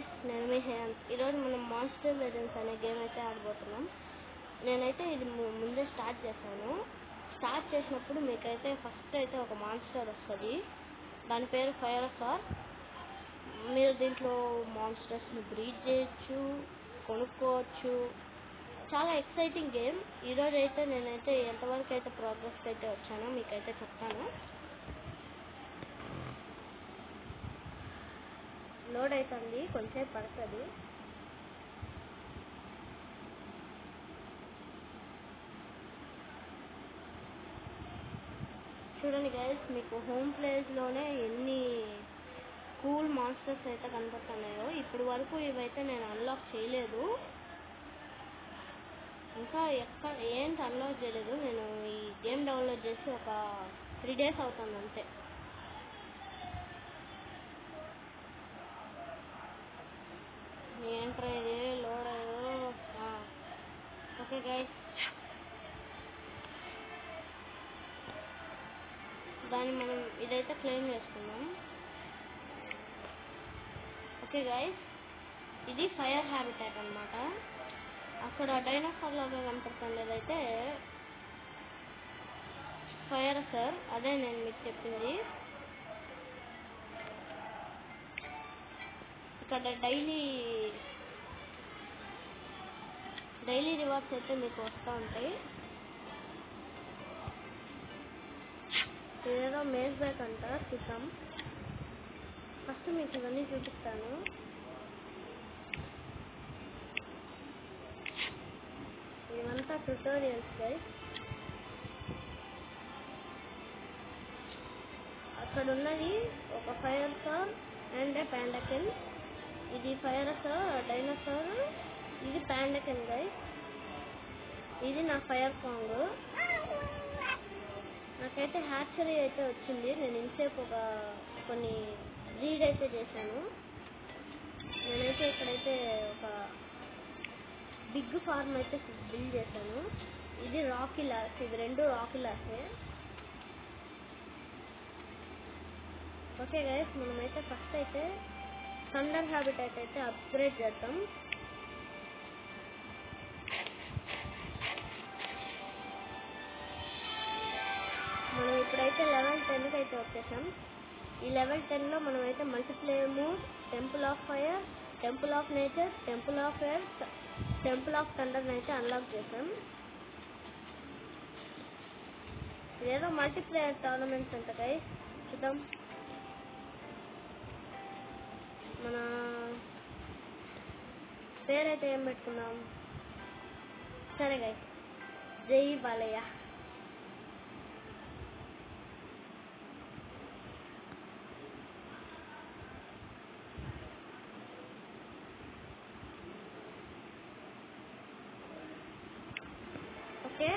Guys, నేను మీ హేయంత్. ఈరోజు మనం మాన్స్టర్ లెజెండ్స్ అనే గేమ్ అయితే ఆడబోతున్నాం. నేనైతే ఇది ముందే స్టార్ట్ చేశాను. స్టార్ట్ చేసినప్పుడు మీకైతే ఫస్ట్ అయితే ఒక మాన్స్టర్ వస్తుంది. దాని పేరు ఫైర్ సార్. మీరు దీంట్లో మాన్స్టర్స్ని బ్రీడ్ చేయొచ్చు, కొనుక్కోవచ్చు. చాలా ఎక్సైటింగ్ గేమ్. ఈరోజు అయితే నేనైతే ఎంతవరకు అయితే ప్రోగ్రెస్కి అయితే వచ్చానో మీకైతే చెప్తాను. లోడ్ అవుతుంది, కొంచెం పడుతుంది. చూడండి గైస్, మీకు హోమ్ ప్లేస్లోనే ఎన్ని కూల్ మాన్స్టర్స్ అయితే కనపడుతున్నాయో. ఇప్పుడు వరకు ఇవైతే నేను అన్లాక్ చేయలేదు, ఇంకా ఏంటి అన్లాక్ చేయలేదు. నేను ఈ గేమ్ డౌన్లోడ్ చేసి ఒక 3 days అవుతుంది అంతే. ఏంట్రా ఇది లోడ్ అయ్యో. ఓకే గైస్, దాన్ని మనం ఇదైతే క్లెయిమ్ చేసుకున్నాం. ఓకే గైస్, ఇది ఫైర్ హ్యాబిటాట్ అన్నమాట. అక్కడ డైనోసార్ లాగా కనపడుతుండేదైతే ఫైర్ సార్, అదే నేను మీకు చెప్పింది. ఇక్కడ డైలీ రివార్డ్స్ అయితే మీకు వస్తూ ఉంటాయి. ఇదేదో మేజ్ బ్యాక్ అంట, చూద్దాం. ఫస్ట్ మీకు ఇవన్నీ చూపిస్తాను. ఇవంతా ట్యుటోరియల్స్ గైస్. అక్కడ ఉన్నది ఒక ఫైర్ సార్ అండ్ పాండాకెన్. ఇది ఫైర్ సార్ డైనోసార్, ఇది పాండాకెన్ గైస్. ఇది నా ఫైర్ సాంగ్. నాకైతే హ్యాచరీ అయితే వచ్చింది. నేను ఇంతసేపు కొన్ని రీడ్ అయితే చేశాను. నేనైతే ఇక్కడైతే ఒక బిగ్ ఫార్మ్ అయితే బిల్డ్ చేశాను. ఇది రాకీ లాస్, ఇది 2 రాకీ లాసే. ఓకే గైస్, మనమైతే ఫస్ట్ అయితే థండర్ హ్యాబిటాట్ అయితే అప్గ్రేడ్ చేద్దాం. మనం ఇప్పుడైతే లెవెల్ 10కి అయితే వచ్చేసాం. ఈ లెవెల్ 10లో మనమైతే multiplayer mode, temple of fire, temple of nature, temple of earth, temple of thunder అయితే అన్లాక్ చేసాం. ఇదేదో మల్టీప్లేయర్ టోర్నమెంట్స్ అంట గైస్, చూద్దాం. మన పేరైతే ఏం పెట్టుకున్నాం? సరే గైస్, జై బాలయ్య. ఓకే,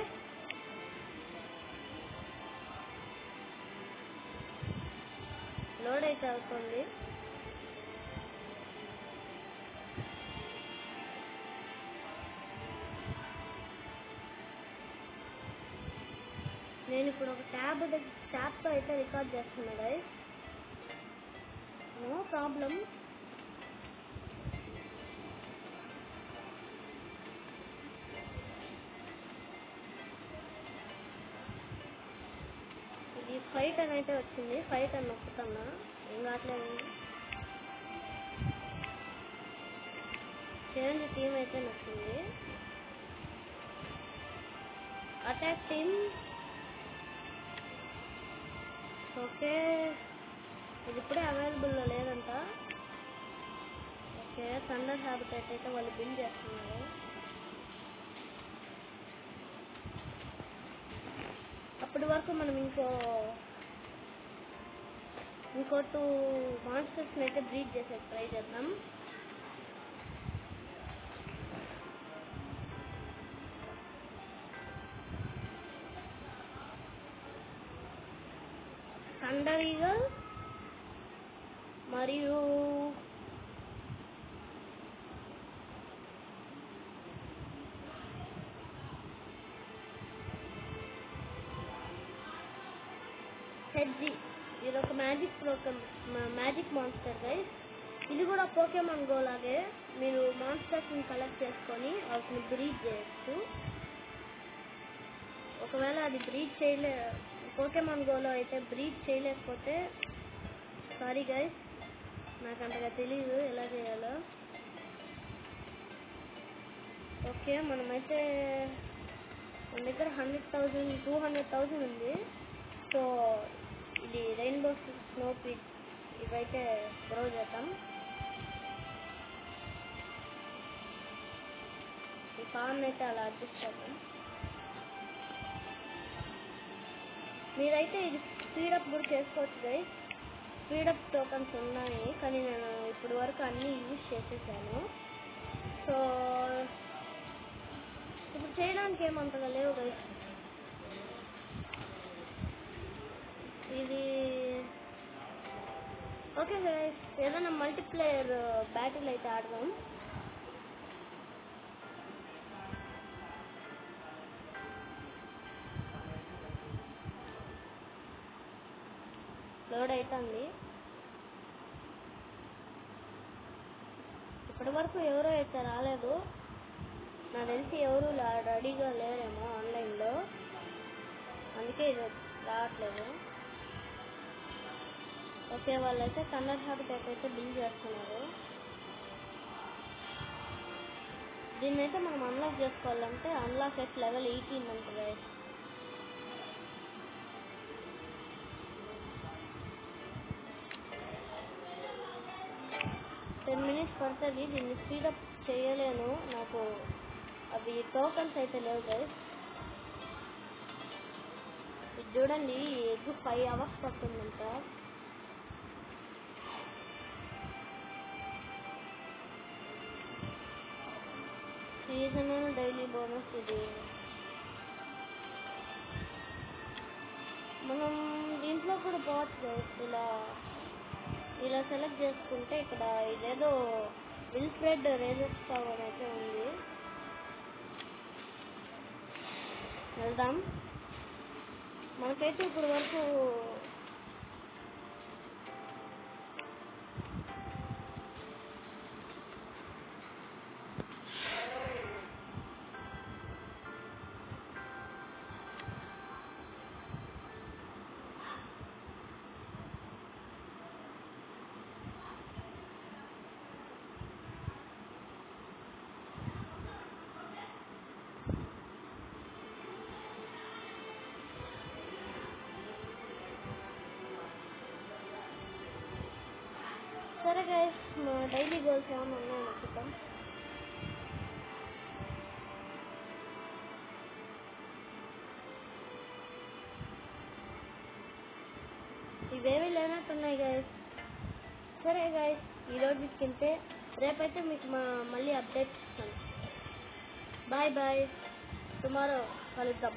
లోడ్ అయితే అవుతుంది. నేను ఇప్పుడు ఒక ట్యాబ్తో అయితే రికార్డ్ చేస్తున్నా గైస్, నో ప్రాబ్లం. ఇది ఫైట్ అని అయితే వచ్చింది, ఫైట్ అని నొక్కుతున్నా, ఏం కావట్లేదు. చేంజ్ టీమ్ అయితే నచ్చింది. Attack team. ఓకే, ఇది ఇప్పుడే అవైలబుల్లో లేదంట. ఓకే, థండర్ హ్యాబిటాట్ అయితే వాళ్ళు బిల్డ్ చేస్తున్నారు. అప్పటి వరకు మనం ఇంకో 2 మాన్స్టర్స్ని అయితే బ్రీడ్ చేసే ట్రై చేద్దాం. థండర్ ఈగల్ మరియు హెడ్జీ. ఇది ఒక మ్యాజిక్ మాన్స్టర్ గైస్. ఇది కూడా పోకేమాన్ గో లాగే మీరు మాన్స్టర్స్ని కలెక్ట్ చేసుకొని వాటిని బ్రీడ్ చేయొచ్చు. ఒకవేళ అది బ్రీడ్ పోకేమాన్ గోలో అయితే బ్రీడ్ చేయలేకపోతే సారీ గైస్, నాకు అంతగా తెలీదు ఎలా చేయాలో. ఓకే, మనమైతే మన దగ్గర 100,000 200,000 ఉంది. సో ఇది రెయిన్బో స్నో పీట్ ఇవైతే గ్రో చేద్దాం. ఈ ఫామ్ అయితే అలా అడ్జస్ట్ చేద్దాం. మీరైతే ఇది స్పీడప్ కూడా చేసుకోవచ్చు గైస్. స్పీడప్ టోకన్స్ ఉన్నాయి, కానీ నేను ఇప్పుడు వరకు అన్నీ యూజ్ చేసేసాను. సో ఇప్పుడు చేయడానికి ఏమంతగా లేవు గైస్. ఇది ఓకే గైస్, ఏదైనా మల్టీప్లేయర్ బ్యాటిల్ అయితే ఆడదాం. లోడ్ అవుతుంది. ఇప్పటి వరకు ఎవరో అయితే రాలేదు, నాకు తెలిసి ఎవరు రెడీగా లేరేమో ఆన్లైన్లో, అందుకే ఇది రావట్లేదు. ఓకే, వాళ్ళైతే థండర్ హ్యాబిటాట్ అయితే బిల్డ్ చేస్తున్నారు. దీన్ని అయితే మనం అన్లాక్ చేసుకోవాలంటే అన్లాక్ ఎట్ లెవెల్ 18 అంట గైస్. టెన్ మినిట్స్ పడుతుంది. దీన్ని స్పీడప్ చేయలేను, నాకు అవి టోకన్స్ అయితే లేవు గైస్. ఇది చూడండి, ఈ ఎగ్ 5 hours పడుతుందంట. సీజనల్ డైలీ బోనస్ ఇది. మనం దీంట్లో కూడా పోవచ్చు గైస్. ఇలా సెలెక్ట్ చేసుకుంటే ఇక్కడ ఇదేదో విల్ఫ్రెడ్ రేజర్ స్టావ్ అని అయితే ఉంది. వెళ్దాం. మనకైతే ఇప్పుడు వరకు సరే గైస్, మా డైలీ గోల్స్ ఏమైనా ఉన్నాయో చూద్దాం. ఇవేమీ లేనట్టున్నాయి గైస్. సరే గైస్, ఈరోజు తీసుకెళ్తే రేపైతే మీకు మళ్ళీ అప్డేట్ ఇస్తాను. బాయ్ బాయ్, టుమారో కలుద్దాం.